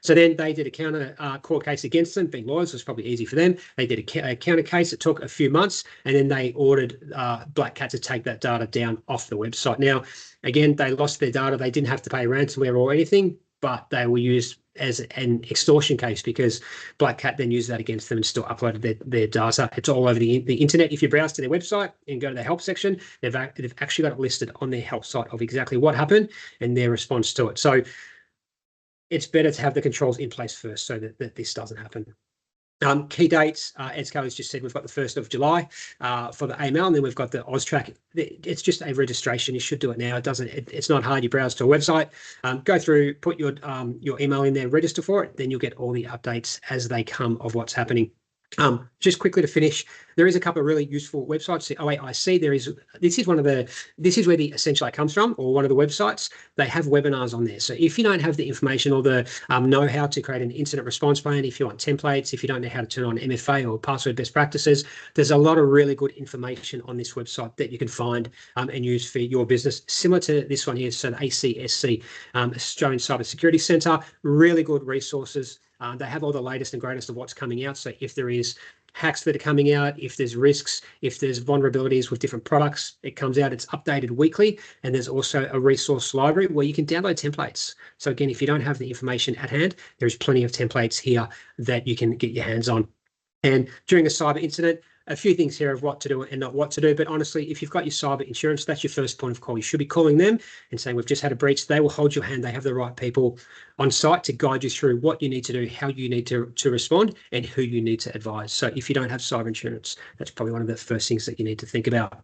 So then they did a counter court case against them. Being lawyers, was probably easy for them. They did a counter case. It took a few months, and then they ordered Black Cat to take that data down off the website. Now, again, they lost their data. They didn't have to pay ransomware or anything, but they were used as an extortion case, because Black Cat then used that against them and still uploaded their data. It's all over the internet. If you browse to their website and go to the help section, they've actually got it listed on their help site of exactly what happened and their response to it. So it's better to have the controls in place first, so that this doesn't happen. Key dates, as Kelly's just said, we've got the 1st of July for the AML, and then we've got the AUSTRAC. It's just a registration. You should do it now. It's not hard. You browse to a website, go through, put your email in there, register for it, then you'll get all the updates as they come of what's happening. Just quickly to finish, there is a couple of really useful websites. The OAIC, this is where the Essential comes from, or one of the websites. They have webinars on there. So if you don't have the information or the know-how to create an incident response plan, if you want templates, if you don't know how to turn on MFA or password best practices, there's a lot of really good information on this website that you can find and use for your business. Similar to this one here, so the ACSC, Australian Cyber Security Centre, really good resources. They have all the latest and greatest of what's coming out. So if there is hacks that are coming out, if there's risks, if there's vulnerabilities with different products, it comes out. It's updated weekly. And there's also a resource library where you can download templates. So again, if you don't have the information at hand, there's plenty of templates here that you can get your hands on. And during a cyber incident, a few things here of what to do and not what to do. But honestly, if you've got your cyber insurance, that's your first point of call. You should be calling them and saying, we've just had a breach. They will hold your hand. They have the right people on site to guide you through what you need to do, how you need to respond, and who you need to advise. So if you don't have cyber insurance, that's probably one of the first things that you need to think about.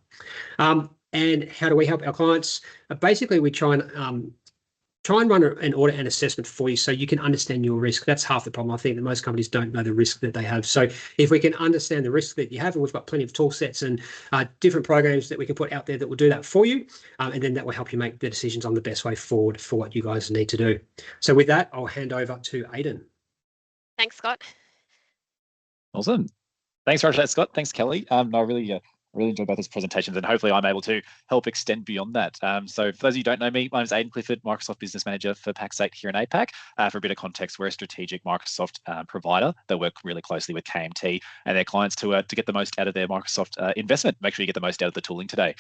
And how do we help our clients? Basically, we try and run an audit and assessment for you so you can understand your risk. That's half the problem. I think that most companies don't know the risk that they have. So if we can understand the risk that you have, and we've got plenty of tool sets and different programs that we can put out there that will do that for you, and then that will help you make the decisions on the best way forward for what you guys need to do. So with that, I'll hand over to Aidan. Thanks, Scott. Awesome. Thanks very much for that, Scott. Thanks, Kelly. I really enjoyed both these presentations, and hopefully I'm able to help extend beyond that. So for those of you who don't know me, my name is Aidan Clifford, Microsoft Business Manager for Pax8 here in APAC. For a bit of context, we're a strategic Microsoft provider that work really closely with KMT and their clients to get the most out of their Microsoft investment, make sure you get the most out of the tooling today.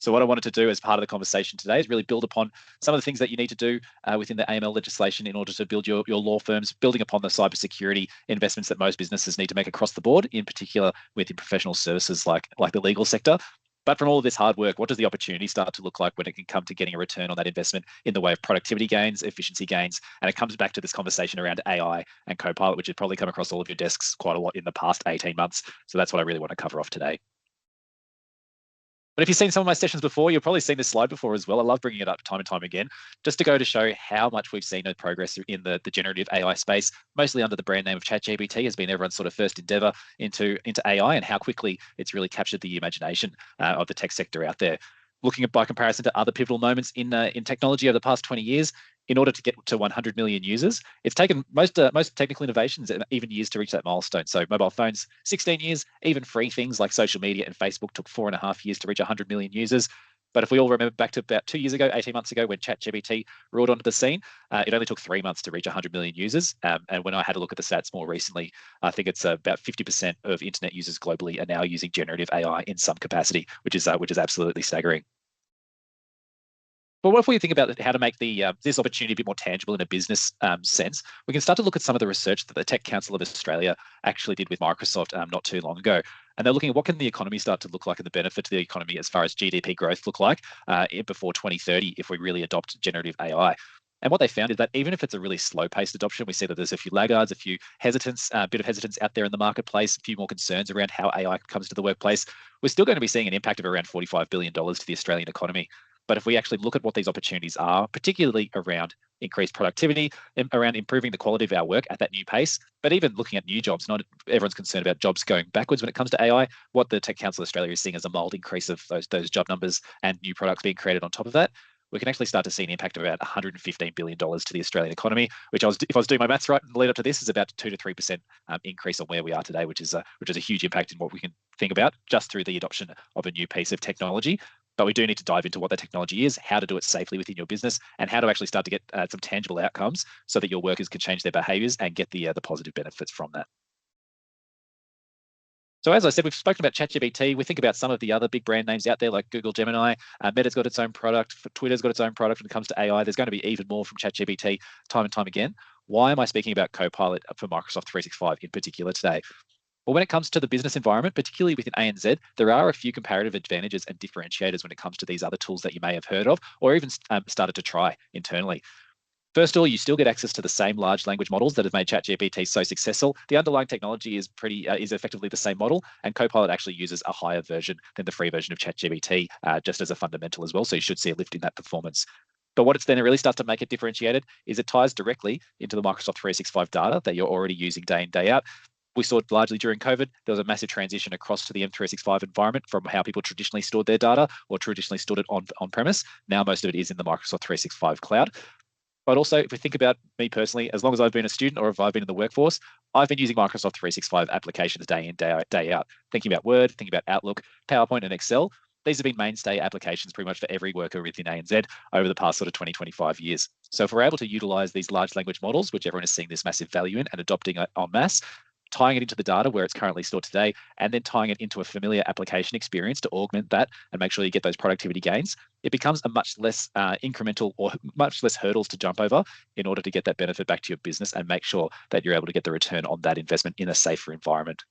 So what I wanted to do as part of the conversation today is really build upon some of the things that you need to do within the AML legislation in order to build your law firms, building upon the cybersecurity investments that most businesses need to make across the board, in particular within professional services like the legal sector. But from all of this hard work, what does the opportunity start to look like when it can come to getting a return on that investment in the way of productivity gains, efficiency gains? And it comes back to this conversation around AI and Copilot, which has probably come across all of your desks quite a lot in the past 18 months. So that's what I really want to cover off today. But if you've seen some of my sessions before, you've probably seen this slide before as well. I love bringing it up time and time again, just to go to show how much we've seen of progress in the generative AI space, mostly under the brand name of ChatGPT, has been everyone's sort of first endeavor into AI, and how quickly it's really captured the imagination of the tech sector out there. Looking at by comparison to other pivotal moments in technology over the past 20 years, in order to get to 100 million users, it's taken most technical innovations even years to reach that milestone. So mobile phones, 16 years, even free things like social media and Facebook took 4.5 years to reach 100 million users. But if we all remember back to about 2 years ago, 18 months ago, when ChatGPT roared onto the scene, it only took 3 months to reach 100 million users. And when I had a look at the stats more recently, I think it's about 50% of internet users globally are now using generative AI in some capacity, which is absolutely staggering. But what if we think about how to make this opportunity a bit more tangible in a business sense? We can start to look at some of the research that the Tech Council of Australia actually did with Microsoft not too long ago. And they're looking at what can the economy start to look like and the benefit to the economy as far as GDP growth look like before 2030 if we really adopt generative AI. And what they found is that even if it's a really slow-paced adoption, we see that there's a few laggards, a few hesitance, a bit of hesitance out there in the marketplace, a few more concerns around how AI comes to the workplace. We're still going to be seeing an impact of around $45 billion to the Australian economy. But if we actually look at what these opportunities are, particularly around increased productivity, around improving the quality of our work at that new pace, but even looking at new jobs, not everyone's concerned about jobs going backwards when it comes to AI. What the Tech Council of Australia is seeing as a mild increase of those job numbers and new products being created on top of that, we can actually start to see an impact of about $115 billion to the Australian economy, which if I was doing my maths right in the lead up to this, is about 2 to 3% increase on where we are today, which is a huge impact in what we can think about just through the adoption of a new piece of technology. But we do need to dive into what that technology is, how to do it safely within your business, and how to actually start to get some tangible outcomes so that your workers can change their behaviors and get the positive benefits from that. So as I said, we've spoken about ChatGPT. We think about some of the other big brand names out there like Google Gemini. Meta's got its own product. Twitter's got its own product when it comes to AI. There's going to be even more from ChatGPT time and time again. Why am I speaking about Copilot for Microsoft 365 in particular today? Well, when it comes to the business environment, particularly within ANZ, there are a few comparative advantages and differentiators when it comes to these other tools that you may have heard of or even started to try internally. First of all, you still get access to the same large language models that have made ChatGPT so successful. The underlying technology is effectively the same model, and Copilot actually uses a higher version than the free version of ChatGPT, just as a fundamental as well. So you should see a lift in that performance. But what it's then really starts to make it differentiated is it ties directly into the Microsoft 365 data that you're already using day in, day out. We saw it largely during COVID. There was a massive transition across to the M365 environment from how people traditionally stored their data or traditionally stored it on-premise. Now most of it is in the Microsoft 365 cloud. But also, if we think about me personally, as long as I've been a student or if I've been in the workforce, I've been using Microsoft 365 applications day in, day out, thinking about Word, thinking about Outlook, PowerPoint, and Excel. These have been mainstay applications pretty much for every worker within ANZ over the past sort of 20, 25 years. So if we're able to utilize these large language models, which everyone is seeing this massive value in and adopting it en masse, tying it into the data where it's currently stored today, and then tying it into a familiar application experience to augment that and make sure you get those productivity gains, it becomes a much less incremental or much less hurdles to jump over in order to get that benefit back to your business and make sure that you're able to get the return on that investment in a safer environment.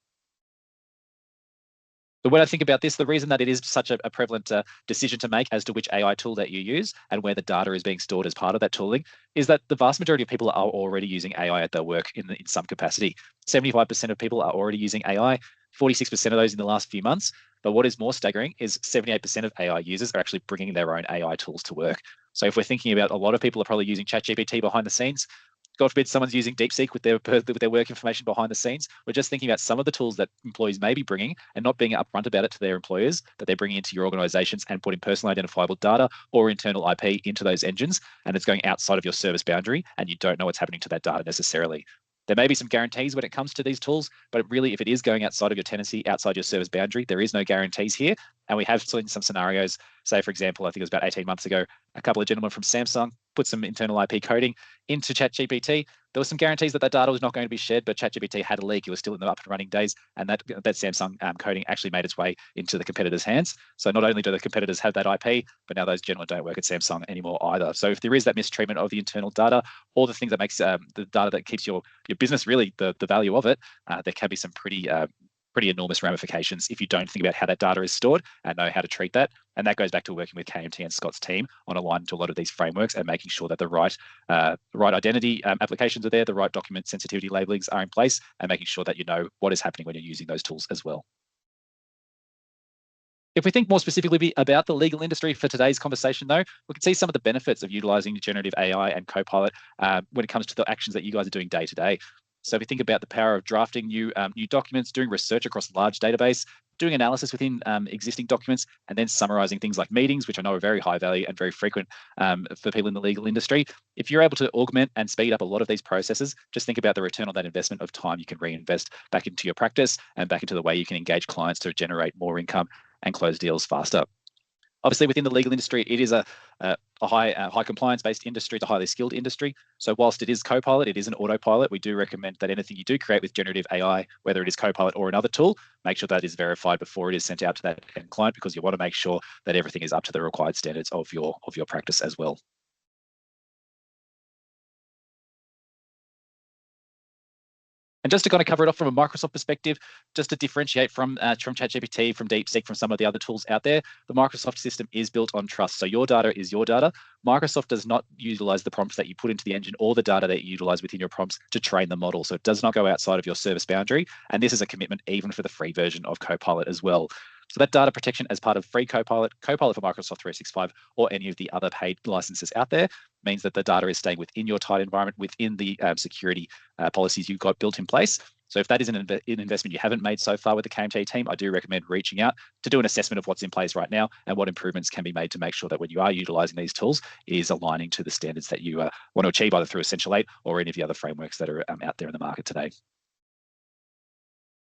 But when I think about this, the reason that it is such a prevalent decision to make as to which AI tool that you use and where the data is being stored as part of that tooling is that the vast majority of people are already using AI at their work in some capacity. 75% of people are already using AI, 46% of those in the last few months. But what is more staggering is 78% of AI users are actually bringing their own AI tools to work. So if we're thinking about a lot of people are probably using ChatGPT behind the scenes, God forbid someone's using DeepSeek with their work information behind the scenes. We're just thinking about some of the tools that employees may be bringing and not being upfront about it to their employers, that they're bringing into your organizations and putting personal identifiable data or internal IP into those engines, and it's going outside of your service boundary, and you don't know what's happening to that data necessarily. There may be some guarantees when it comes to these tools, but really, if it is going outside of your tenancy, outside your service boundary, there is no guarantees here. And we have seen some scenarios, say, for example, I think it was about 18 months ago, a couple of gentlemen from Samsung put some internal IP coding into ChatGPT. There were some guarantees that data was not going to be shared, but ChatGPT had a leak. It was still in the up and running days, and that Samsung coding actually made its way into the competitors' hands. So not only do the competitors have that IP, but now those generally don't work at Samsung anymore either. So if there is that mistreatment of the internal data, or the things that makes the data that keeps your business really the value of it, there can be some pretty enormous ramifications if you don't think about how that data is stored and know how to treat that. And that goes back to working with KMT and Scott's team on alignment to a lot of these frameworks and making sure that the right identity applications are there, the right document sensitivity labelings are in place, and making sure that you know what is happening when you're using those tools as well. If we think more specifically about the legal industry for today's conversation, though, we can see some of the benefits of utilizing generative AI and Copilot when it comes to the actions that you guys are doing day to day. So if we think about the power of drafting new documents, doing research across a large database, doing analysis within existing documents, and then summarizing things like meetings, which I know are very high value and very frequent for people in the legal industry. If you're able to augment and speed up a lot of these processes, just think about the return on that investment of time you can reinvest back into your practice and back into the way you can engage clients to generate more income and close deals faster. Obviously, within the legal industry, it is a high compliance-based industry. It's a highly skilled industry. So whilst it is Copilot, it is an autopilot. We do recommend that anything you do create with generative AI, whether it is Copilot or another tool, make sure that is verified before it is sent out to that end client, because you want to make sure that everything is up to the required standards of your practice as well. And just to kind of cover it off from a Microsoft perspective, just to differentiate from ChatGPT, from DeepSeek, from some of the other tools out there, the Microsoft system is built on trust. So your data is your data. Microsoft does not utilize the prompts that you put into the engine or the data that you utilize within your prompts to train the model. So it does not go outside of your service boundary. And this is a commitment even for the free version of Copilot as well. So that data protection as part of free Copilot for Microsoft 365, or any of the other paid licenses out there, means that the data is staying within your tight environment, within the security policies you've got built in place. So if that is an investment you haven't made so far with the KMT team, I do recommend reaching out to do an assessment of what's in place right now and what improvements can be made to make sure that when you are utilizing these tools, it is aligning to the standards that you want to achieve, either through Essential 8 or any of the other frameworks that are out there in the market today.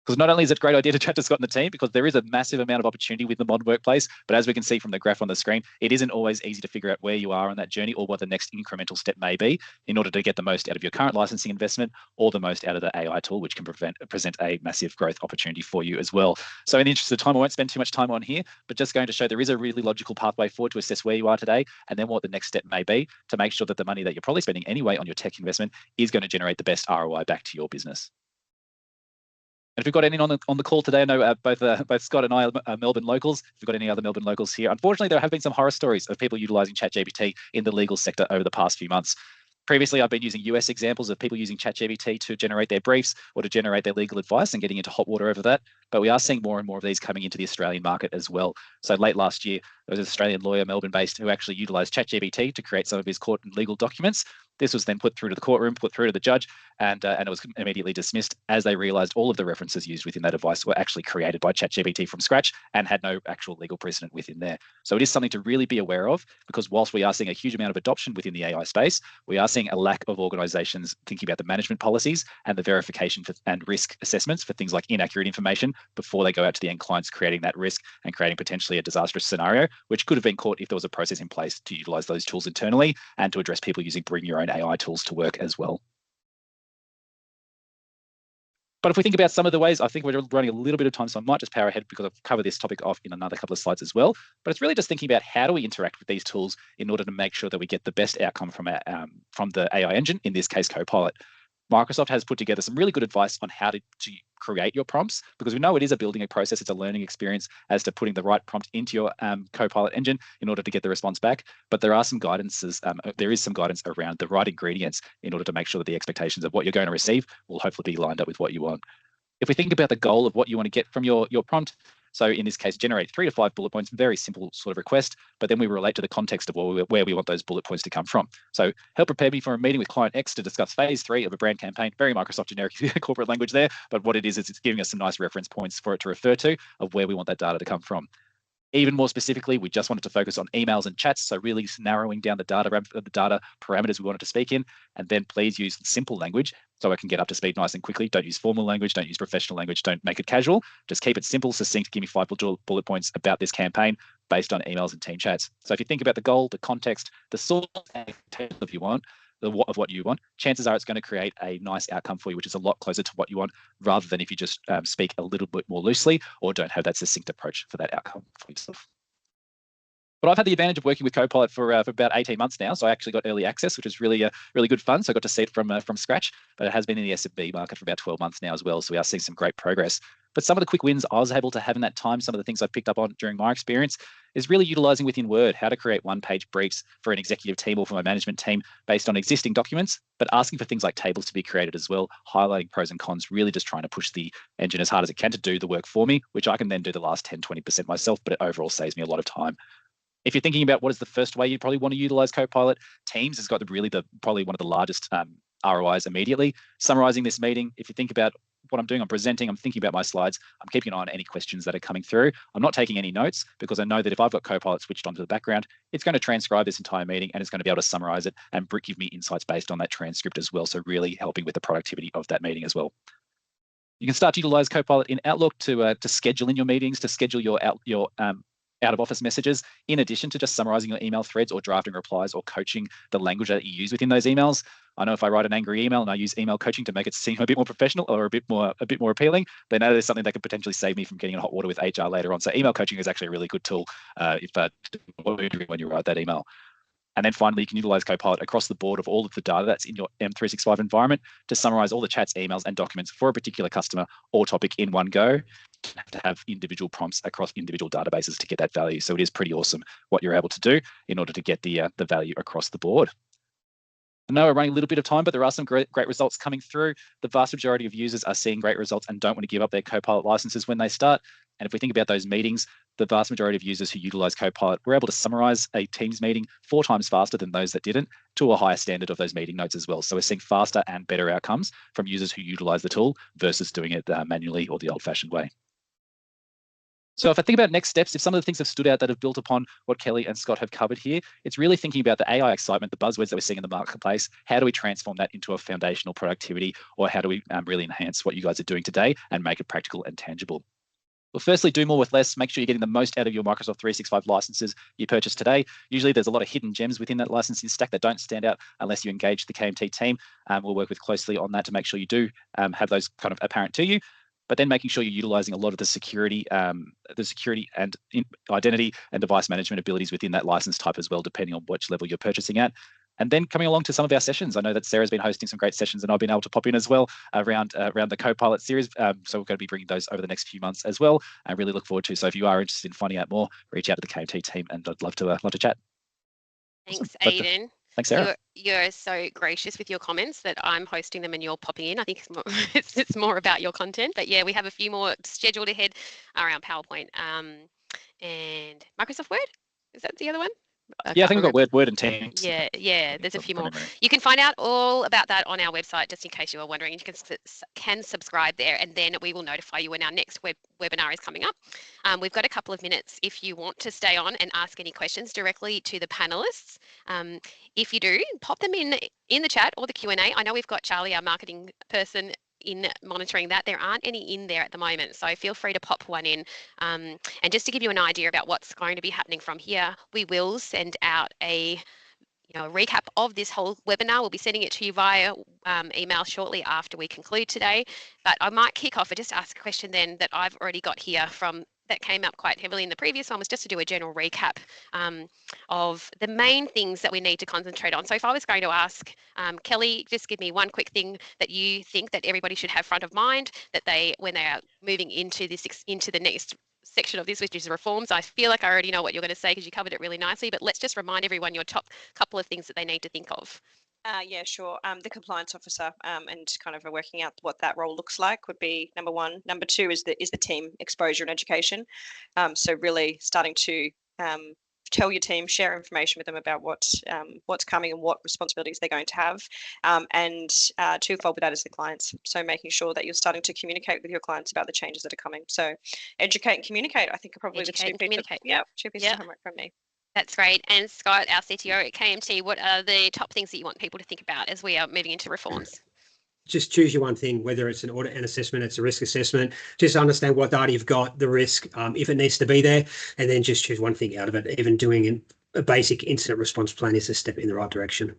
Because not only is it a great idea to chat to Scott and the team, because there is a massive amount of opportunity with the modern workplace, but as we can see from the graph on the screen, it isn't always easy to figure out where you are on that journey or what the next incremental step may be in order to get the most out of your current licensing investment or the most out of the AI tool, which can present a massive growth opportunity for you as well. So in the interest of time, I won't spend too much time on here, but just going to show there is a really logical pathway forward to assess where you are today and then what the next step may be to make sure that the money that you're probably spending anyway on your tech investment is going to generate the best ROI back to your business. And if we've got anyone on the call today, I know both Scott and I are Melbourne locals. If we've got any other Melbourne locals here, unfortunately, there have been some horror stories of people utilizing ChatGPT in the legal sector over the past few months. Previously, I've been using US examples of people using ChatGPT to generate their briefs or to generate their legal advice and getting into hot water over that. But we are seeing more and more of these coming into the Australian market as well. So late last year, there was an Australian lawyer, Melbourne-based, who actually utilized ChatGPT to create some of his court and legal documents. This was then put through to the courtroom, put through to the judge, and it was immediately dismissed as they realized all of the references used within that advice were actually created by ChatGPT from scratch and had no actual legal precedent within there. So it is something to really be aware of, because whilst we are seeing a huge amount of adoption within the AI space, we are seeing a lack of organizations thinking about the management policies and the verification and risk assessments for things like inaccurate information before they go out to the end clients, creating that risk and creating potentially a disastrous scenario, which could have been caught if there was a process in place to utilize those tools internally and to address people using bring your own AI tools to work as well. But if we think about some of the ways, I think we're running a little bit of time, so I might just power ahead because I've covered this topic off in another couple of slides as well. But it's really just thinking about how do we interact with these tools in order to make sure that we get the best outcome from the AI engine, in this case, Copilot. Microsoft has put together some really good advice on how to create your prompts, because we know it is a building process. It's a learning experience as to putting the right prompt into your Copilot engine in order to get the response back. But there are some guidances. There is some guidance around the right ingredients in order to make sure that the expectations of what you're going to receive will hopefully be lined up with what you want. If we think about the goal of what you want to get from your prompt, so in this case, generate 3 to 5 bullet points, very simple sort of request, but then we relate to the context of where we want those bullet points to come from. So help prepare me for a meeting with client X to discuss phase 3 of a brand campaign. Very Microsoft generic corporate language there, but what it is it's giving us some nice reference points for it to refer to of where we want that data to come from. Even more specifically, we just wanted to focus on emails and chats, so really narrowing down the data parameters we wanted to speak in, and then please use simple language so I can get up to speed nice and quickly. Don't use formal language, don't use professional language, don't make it casual. Just keep it simple, succinct, give me 5 bullet points about this campaign based on emails and team chats. So if you think about the goal, the context, the source, if you want, the what of what you want, chances are it's going to create a nice outcome for you, which is a lot closer to what you want, rather than if you just speak a little bit more loosely or don't have that succinct approach for that outcome for yourself. But I've had the advantage of working with Copilot for about 18 months now. So I actually got early access, which is really good fun. So I got to see it from scratch, but it has been in the SMB market for about 12 months now as well. So we are seeing some great progress. But some of the quick wins I was able to have in that time, some of the things I've picked up on during my experience, is really utilizing within Word how to create one-page briefs for an executive team or for my management team based on existing documents, but asking for things like tables to be created as well, highlighting pros and cons, really just trying to push the engine as hard as it can to do the work for me, which I can then do the last 10, 20% myself, but it overall saves me a lot of time. If you're thinking about what is the first way you probably want to utilize Copilot, Teams has got probably one of the largest ROIs immediately. Summarizing this meeting, if you think about what I'm doing, I'm presenting, I'm thinking about my slides, I'm keeping an eye on any questions that are coming through. I'm not taking any notes because I know that if I've got Copilot switched onto the background, it's going to transcribe this entire meeting and it's going to be able to summarize it and give me insights based on that transcript as well. So really helping with the productivity of that meeting as well. You can start to utilize Copilot in Outlook to schedule in your meetings, to schedule your out-of-office messages, in addition to just summarizing your email threads or drafting replies or coaching the language that you use within those emails. I know if I write an angry email and I use email coaching to make it seem a bit more professional or a bit more appealing, then that is something that could potentially save me from getting in hot water with HR later on. So email coaching is actually a really good tool when you write that email. And then finally, you can utilize Copilot across the board of all of the data that's in your M365 environment to summarize all the chats, emails, and documents for a particular customer or topic in one go. You have to have individual prompts across individual databases to get that value. So it is pretty awesome what you're able to do in order to get the value across the board. I know we're running a little bit of time, but there are some great results coming through. The vast majority of users are seeing great results and don't want to give up their Copilot licenses when they start. And if we think about those meetings, the vast majority of users who utilize Copilot were able to summarize a Teams meeting 4 times faster than those that didn't, to a higher standard of those meeting notes as well. So we're seeing faster and better outcomes from users who utilize the tool versus doing it manually or the old-fashioned way. So if I think about next steps, if some of the things have stood out that have built upon what Kelly and Scott have covered here, it's really thinking about the AI excitement, the buzzwords that we're seeing in the marketplace. How do we transform that into a foundational productivity, or how do we really enhance what you guys are doing today and make it practical and tangible? Well, firstly, do more with less. Make sure you're getting the most out of your Microsoft 365 licenses you purchase today. Usually there's a lot of hidden gems within that licensing stack that don't stand out unless you engage the KMT team. We'll work with closely on that to make sure you do have those kind of apparent to you. But then making sure you're utilizing a lot of the security and identity and device management abilities within that license type as well, depending on which level you're purchasing at. And then coming along to some of our sessions. I know that Sarah's been hosting some great sessions and I've been able to pop in as well around the Copilot series. So we're going to be bringing those over the next few months as well. I really look forward to. So if you are interested in finding out more, reach out to the KMT team and I'd love to chat. Thanks, Awesome. Aidan. Thanks, Sarah. You're so gracious with your comments that I'm hosting them and you're popping in. I think it's more about your content. But yeah, we have a few more scheduled ahead around PowerPoint and Microsoft Word. Is that the other one? I think we've got Word and Teams. Yeah, there's a few more. You can find out all about that on our website, just in case you are wondering. You can subscribe there, and then we will notify you when our next webinar is coming up. We've got a couple of minutes if you want to stay on and ask any questions directly to the panelists. If you do, pop them in the chat or the Q&A. I know we've got Charlie, our marketing person, in monitoring that. There aren't any in there at the moment, so feel free to pop one in. And just to give you an idea about what's going to be happening from here, we will send out a recap of this whole webinar. We'll be sending it to you via email shortly after we conclude today. But I might kick off and just ask a question then that I've already got here from that came up quite heavily in the previous one, was just to do a general recap of the main things that we need to concentrate on. So if I was going to ask Kelly, just give me one quick thing that you think that everybody should have front of mind that when they are moving into the next section of this, which is reforms. I feel like I already know what you're going to say because you covered it really nicely, but let's just remind everyone your top couple of things that they need to think of. Yeah, sure. The compliance officer and kind of working out what that role looks like would be number one. Number two is the team exposure and education. So really starting to tell your team, share information with them about what's coming and what responsibilities they're going to have. And twofold with that is the clients. So making sure that you're starting to communicate with your clients about the changes that are coming. So educate and communicate, I think, are probably educate the two pieces of homework from me. That's great. And Scott, our CTO at KMT, what are the top things that you want people to think about as we are moving into reforms? Just choose your one thing, whether it's an audit and assessment, it's a risk assessment. Just understand what data you've got, the risk, if it needs to be there, and then just choose one thing out of it. Even doing a basic incident response plan is a step in the right direction.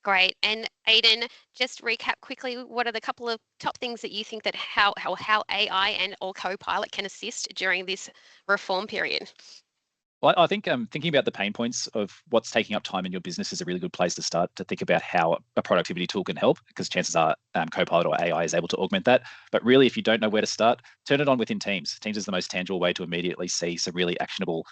Great. And Aidan, just recap quickly, what are the couple of top things that you think that how AI and or Copilot can assist during this reform period? Well, I think thinking about the pain points of what's taking up time in your business is a really good place to start to think about how a productivity tool can help, because chances are Copilot or AI is able to augment that. But really, if you don't know where to start, turn it on within Teams. Teams is the most tangible way to immediately see some really actionable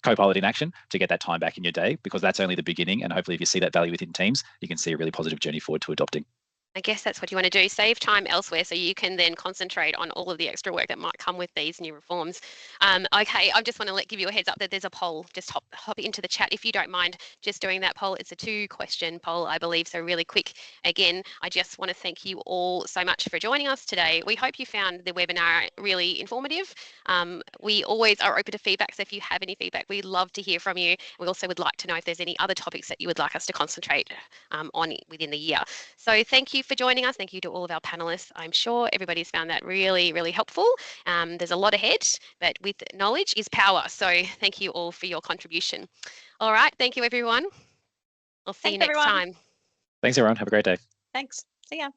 Copilot in action to get that time back in your day, because that's only the beginning. And hopefully, if you see that value within Teams, you can see a really positive journey forward to adopting. I guess that's what you want to do, save time elsewhere so you can then concentrate on all of the extra work that might come with these new reforms. Okay, I just want to give you a heads up that there's a poll. Just hop into the chat if you don't mind just doing that poll. It's a 2-question poll, I believe, so really quick. Again, I just want to thank you all so much for joining us today. We hope you found the webinar really informative. We always are open to feedback, so if you have any feedback, we'd love to hear from you. We also would like to know if there's any other topics that you would like us to concentrate on within the year. So thank you for joining us. Thank you to all of our panelists. I'm sure everybody's found that really, really helpful. There's a lot ahead, but with knowledge is power. So thank you all for your contribution. All right. Thank you, everyone. I'll see you next time. Thanks, everyone. Have a great day. Thanks. See ya.